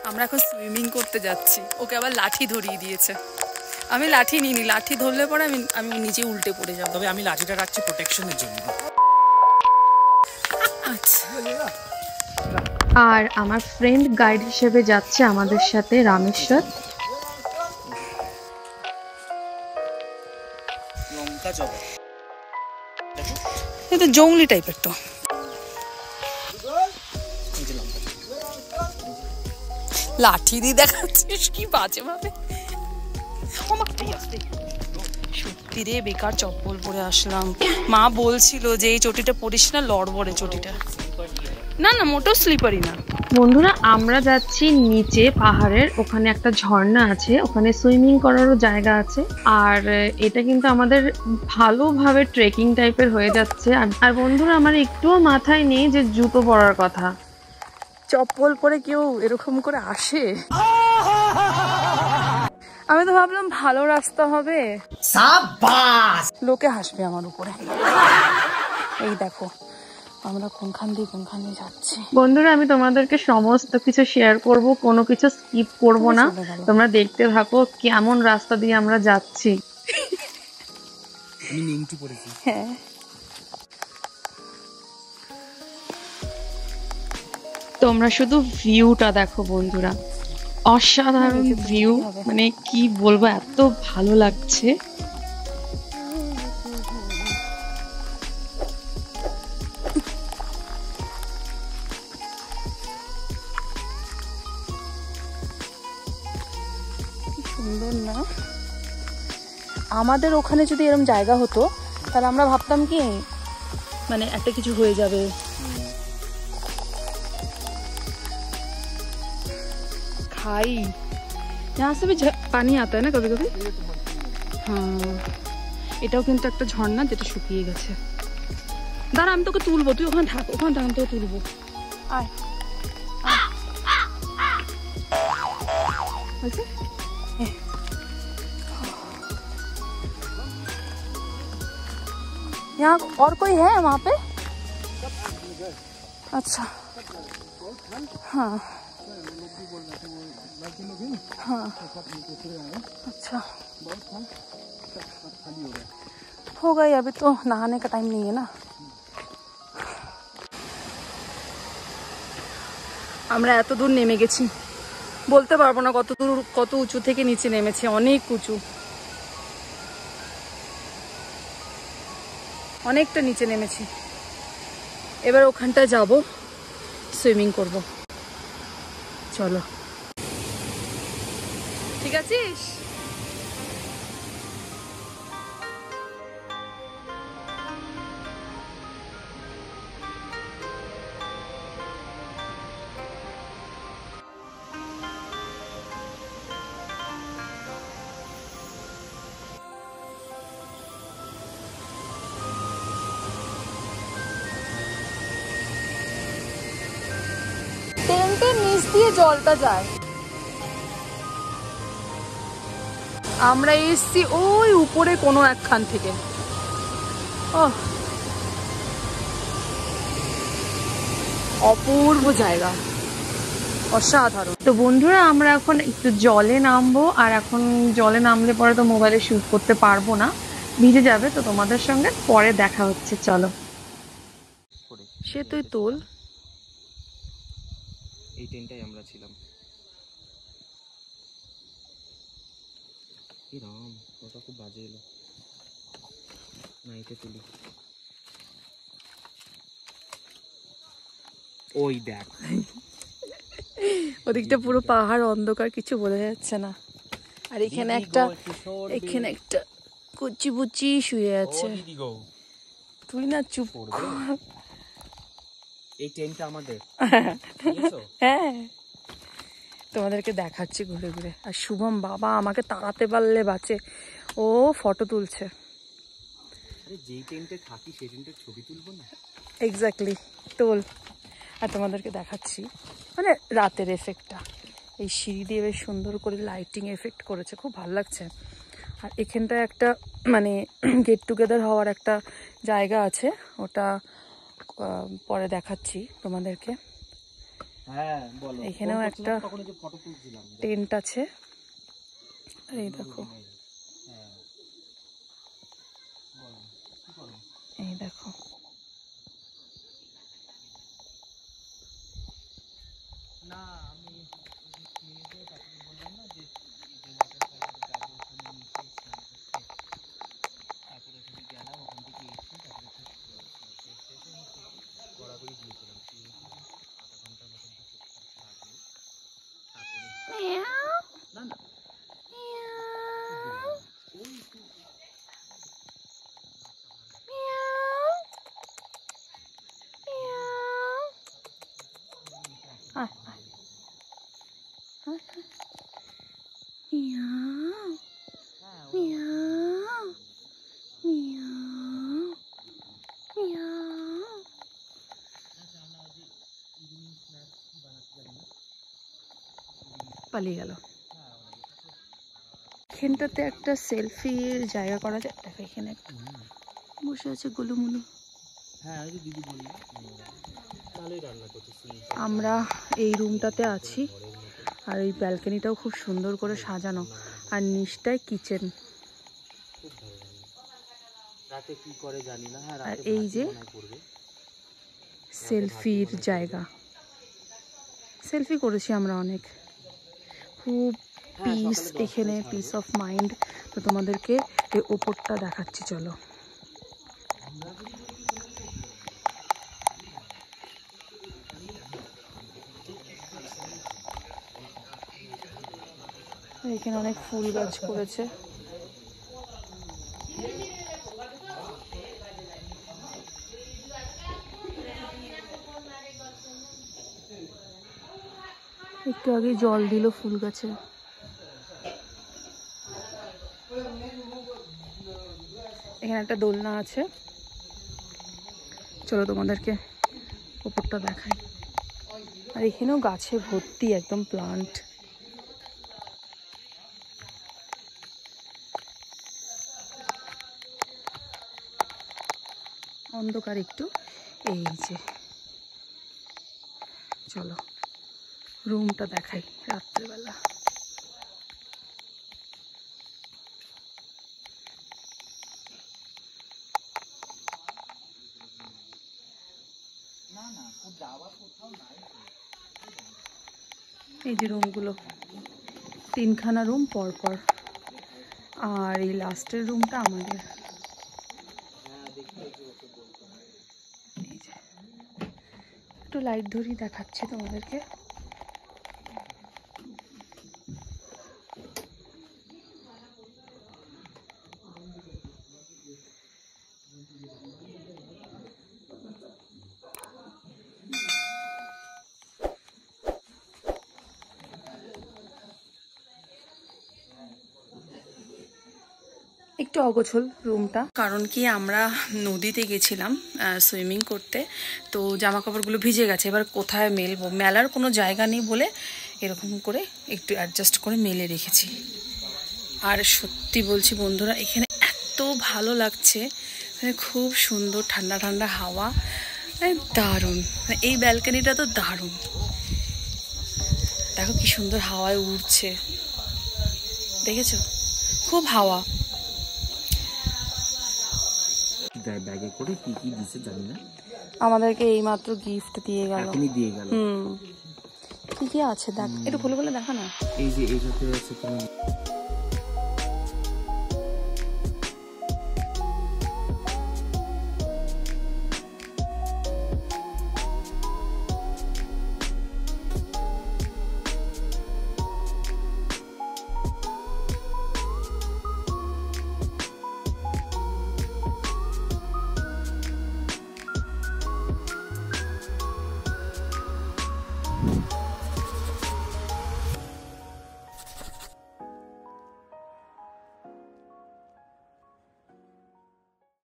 আমরা এখন সুইমিং করতে যাচ্ছি, ওকে আবার লাঠি ধরিয়ে দিয়েছে। আমি লাঠি নিইনি, লাঠি ধরলে পরে আমি নিজে উল্টে পড়ে যাবো। তবে আমি লাঠিটা রাখছি প্রোটেকশনের জন্য। আচ্ছা, আর আমার ফ্রেন্ড গাইড হিসেবে যাচ্ছে আমাদের সাথে রামেশ্বর। লঙ্কা জবা, এটা তো জঙ্গলি টাইপের। তো লাঠি দিয়ে দেখাচ্ছিস কি বাজে ভাবে। সত্যি রে, বেকার চপ্পল পরে আসলাম। মা বলছিল যে এই চটিটা পরিস না, লড়বড়ে চটিটা। না না, মোটেও স্লিপারি না। বন্ধুরা, আমরা যাচ্ছি নিচে পাহাড়ের, ওখানে একটা ঝর্ণা আছে, ওখানে সুইমিং করারও জায়গা আছে। আর এটা কিন্তু আমাদের ভালোভাবে ট্রেকিং টাইপের হয়ে যাচ্ছে। আর বন্ধুরা, আমার একটুও মাথায় নেই যে জুতো পরার কথা। চপ্পল পরে কেউ এরকম করে আসে? আমি তো ভাবলাম ভালো রাস্তা হবে, লোকে হাসবে আমার উপরে। এই দেখো আমরা কোনখান দিয়ে যাচ্ছি। বন্ধুরা, আমি তোমাদেরকে সমস্ত কিছু শেয়ার করব, কোনো কিছু স্কিপ করব না। তোমরা দেখতে থাকো কেমন রাস্তা দিয়ে আমরা যাচ্ছি। আমি নিমটি পড়েছি। হ্যাঁ, তোমরা শুধু ভিউটা দেখো বন্ধুরা, অসাধারণ ভিউ, মানে কি বলবো, এত ভালো লাগছে। সুন্দর না? আমাদের ওখানে যদি এরকম জায়গা হতো তাহলে আমরা ভাবতাম কি মানে একটা কিছু হয়ে যাবে। खाई यहाँ से भी पानी आता है ना कभी कभी। हाँ, এটাও কিন্তু একটা ঝর্ণা যেটা শুকিয়ে গেছে। দাঁড়া, আমি তোকে তুলবো, তুই ওখানে থাক, আমি তোকে তুলবো। আয় यहाँ और कोई है वहाँ पे? अच्छा, हाँ हाँ, अच्छा हो गई, अभी तो नहाने का टाइम नहीं है ना। আমরা এত দূর নেমে গেছি, বলতে পারবো না কত উঁচু থেকে নিচে নেমেছে, অনেক উঁচু, অনেকটা নিচে নেমেছি। এবার ওখানটায় যাব, সুইমিং করব। চলো, ঠিক আছিস? টেন্টের নিচ দিয়ে জলটা যায়। আমরা এসছি ওই উপরে কোনো একখান থেকে। অপূর্ব জায়গা, অসাধারণ। তো বন্ধুরা, আমরা এখন একটু জলে নামবো, আর এখন জলে নামলে পরে তো মোবাইলে শুট করতে পারবো না, ভিজে যাবে। তো তোমাদের সঙ্গে পরে দেখা হচ্ছে, চলো। সে তুই তোল। এই টেন্টটাই আমরা ছিলাম। এই রাম, ওটা খুব বাজে এলো না, এটা তুলি। ওই দেখ, ওদিকটা পুরো পাহাড়, অন্ধকার, কিছু বোঝা যাচ্ছে না। আর এখানে একটা কুচি বুচি শুয়ে আছে। তুই না চুপ কর। এই টেন্টটা আমাদের। হ্যাঁ, তোমাদেরকে দেখাচ্ছি ঘুরে ঘুরে। আর শুভম বাবা আমাকে তাড়াতে পারলে বাঁচে, ও ফটো তুলছে। আরে যেই টেন্টে থাকি সেই টেন্টের ছবি তুলবো না? এক্স্যাক্টলি, তোল। আর তোমাদেরকে দেখাচ্ছি মানে রাতের এফেক্টটা, এই সিঁড়ি দিয়ে বেশ সুন্দর করে লাইটিং এফেক্ট করেছে, খুব ভালো লাগছে। আর এখানটায় একটা মানে গেট টুগেদার হওয়ার একটা জায়গা আছে, ওটা পরে দেখাচ্ছি তোমাদেরকে। হ্যাঁ বলো। এখানেও একটা তখন যে ফটো তুলছিলাম। টেন্ট আছে, আর এই দেখো, হ্যাঁ বলো কি করো? এই দেখো না আমি মেয়েদের তারপরে বললাম না যে ওয়াটার পার্কে যাবো, ওখানে নিচে স্নান করতে, তারপরে ওখানে গেলাম, ওখান থেকে এসে তারপরে গড়াগড়ি দিয়েছিলাম, আধা ঘন্টার মতন তো লাগলো। তারপরে না না পালিয়ে গেল। এখানটাতে একটা সেলফির জায়গা করা যায়, দেখো এখানে বসে আছে গোলুমুলু। হ্যাঁ ওই যে দিদি বললো ভালোই রান্না করতেছি। আমরা এই রুমটাতে আছি, আর এই ব্যালকনিটাও খুব সুন্দর করে সাজানো, আর নিচটায় কিচেন। খুব ভালো রান্না, রাতে কি করে জানি না। হ্যাঁ আর এই যে সেলফির জায়গা, সেলফি করেছি আমরা অনেক, খুব পিস এখানে, পিস অফ মাইন্ড। তো তোমাদেরকে এই ওপরটা দেখাচ্ছি, চলো। এখানে অনেক ফুল গাছ করেছে। একটু আগে জল দিল ফুল গাছে। এখানে একটা দোলনা আছে, চলো তোমাদেরকে ওপরটা দেখাই। আর এখানেও গাছে ভর্তি, একদম প্লান্ট। অন্ধকার একটু, এই যে চলো রুমটা দেখাই রাত্রেবেলা। এই যে রুমগুলো, তিনখানা রুম পর পর, আর এই লাস্টের রুমটা আমাদের। একটু লাইট ধরি দেখাচ্ছি তোমাদেরকে। একটু অগোছল রুমটা, কারণ কি আমরা নদীতে গেছিলাম সুইমিং করতে, তো জামা কাপড়গুলো ভিজে গেছে। এবার কোথায় মেলবো, মেলার কোনো জায়গা নেই বলে এরকম করে একটু অ্যাডজাস্ট করে মেলে রেখেছি। আর সত্যি বলছি বন্ধুরা, এখানে এত ভালো লাগছে, মানে খুব সুন্দর ঠান্ডা ঠান্ডা হাওয়া, দারুণ। এই ব্যালকনিটা তো দারুণ, দেখো কি সুন্দর হাওয়ায় উড়ছে, দেখেছো? খুব হাওয়া। ব্যাগে করে কি কি দিছে জানি না, আমাদেরকে এইমাত্র গিফট দিয়ে গেল। এখনই দিয়ে গেল। কি কি আছে দেখ, একটু খুলে খুলে দেখা না। এই যে এই সাথে আছে তুমি